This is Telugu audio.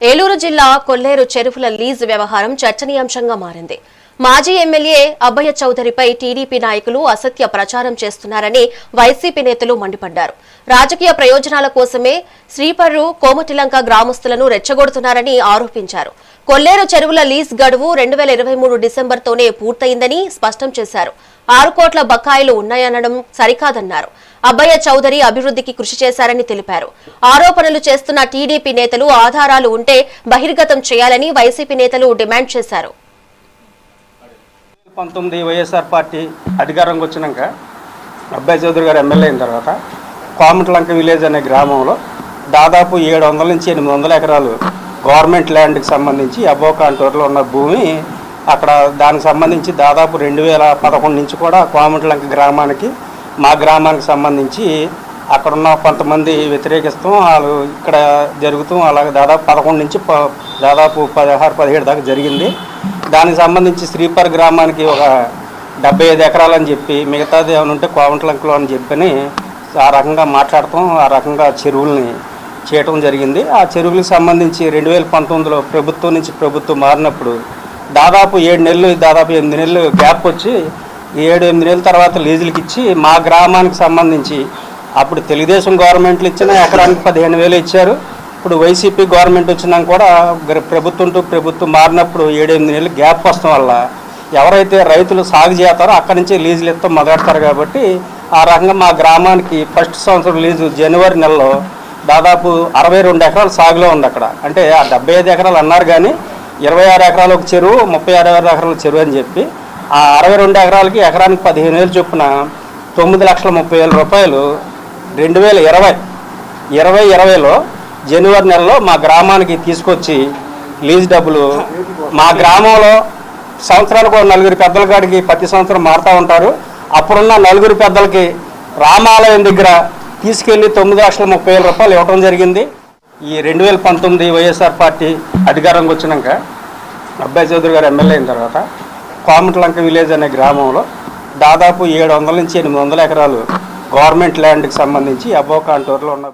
ఏలూరు జిల్లా కొల్లేరు చెరువుల లీజు వ్యవహారం చర్చనీయాంశంగా మారింది. మాజీ ఎమ్మెల్యే అబ్బయ్య చౌదరిపై టీడీపీ నాయకులు అసత్య ప్రచారం చేస్తున్నారని వైసీపీ నేతలు మండిపడ్డారు. రాజకీయ ప్రయోజనాల కోసమే శ్రీపర్రు కోమటిలంక గ్రామస్తులను రెచ్చగొడుతున్నారని ఆరోపించారు. కొల్లేరు చెరువుల లీజ్ గడువు 2023 డిసెంబర్తోనే పూర్తయిందని స్పష్టం చేశారు. 6 కోట్ల బకాయిలు ఉన్నాయనడం సరికాదన్నారు. అబ్బయ్య చౌదరి అభివృద్ధికి కృషి చేశారని తెలిపారు. ఆరోపణలు చేస్తున్న టీడీపీ నేతలు ఆధారాలు ఉంటే బహిర్గతం చేయాలని వైసీపీ నేతలు డిమాండ్ చేశారు. 19 వైఎస్ఆర్ పార్టీ అధికారంకి వచ్చినాక అబ్బయ్య చౌదరి గారు ఎమ్మెల్యే అయిన తర్వాత కోమటిలంక విలేజ్ అనే గ్రామంలో దాదాపు 700 నుంచి 800 ఎకరాలు గవర్నమెంట్ ల్యాండ్కి సంబంధించి అబ్బో కాంటూరులో ఉన్న భూమి అక్కడ దానికి సంబంధించి దాదాపు 2011 నుంచి కూడా కోమటిలంక గ్రామానికి మా గ్రామానికి సంబంధించి అక్కడున్న కొంతమంది వ్యతిరేకిస్తాం వాళ్ళు ఇక్కడ జరుగుతాం అలాగే దాదాపు 11 నుంచి దాదాపు 16-17 దాకా జరిగింది. దానికి సంబంధించి శ్రీపర్ గ్రామానికి ఒక 75 ఎకరాలని చెప్పి మిగతాది ఏమైనా ఉంటే కోమటిలంకలో అని చెప్పని ఆ రకంగా మాట్లాడటం ఆ రకంగా చెరువుల్ని చేయటం జరిగింది. ఆ చెరువులకు సంబంధించి 2019లో ప్రభుత్వం నుంచి ప్రభుత్వం మారినప్పుడు దాదాపు 7 నెలలు దాదాపు 8 నెలలు గ్యాప్ వచ్చి 7-8 నెలల తర్వాత లీజులకి ఇచ్చి మా గ్రామానికి సంబంధించి అప్పుడు తెలుగుదేశం గవర్నమెంట్లు ఇచ్చిన ఎకరానికి 15,000 ఇచ్చారు. ఇప్పుడు వైసీపీ గవర్నమెంట్ వచ్చినాక కూడా ప్రభుత్వం మారినప్పుడు 7-8 నెలలు గ్యాప్ వస్తాం వల్ల ఎవరైతే రైతులు సాగు చేస్తారో అక్కడి నుంచే లీజులు ఇస్తాం మొదలెడతారు. కాబట్టి ఆ రకంగా మా గ్రామానికి ఫస్ట్ సంవత్సరం లీజు జనవరి నెలలో దాదాపు 62 ఎకరాలు సాగులో ఉంది. అక్కడ అంటే ఆ 75 ఎకరాలు అన్నారు కానీ 26 ఎకరాలు ఒక చెరువు 36 ఎకరాల చెరువు అని చెప్పి ఆ 62 ఎకరాలకి ఎకరానికి 15,000 చొప్పున 9,30,000 రూపాయలు 2020లో జనవరి నెలలో మా గ్రామానికి తీసుకొచ్చి లీజ్ డబ్బులు మా గ్రామంలో సంవత్సరానికి 4 పెద్దల కాడికి ప్రతి సంవత్సరం మారుతూ ఉంటారు. అప్పుడున్న 4 పెద్దలకి రామాలయం దగ్గర తీసుకెళ్లి 9,30,000 రూపాయలు ఇవ్వడం జరిగింది. ఈ 2019 వైఎస్ఆర్ పార్టీ అధికారంకి వచ్చినాక అబ్బయ్య చౌదరి గారు ఎమ్మెల్యే అయిన తర్వాత కోమటిలంక విలేజ్ అనే గ్రామంలో దాదాపు 700 నుంచి 800 ఎకరాలు గవర్నమెంట్ ల్యాండ్కి సంబంధించి అబ్బో కాంటూరులో ఉన్న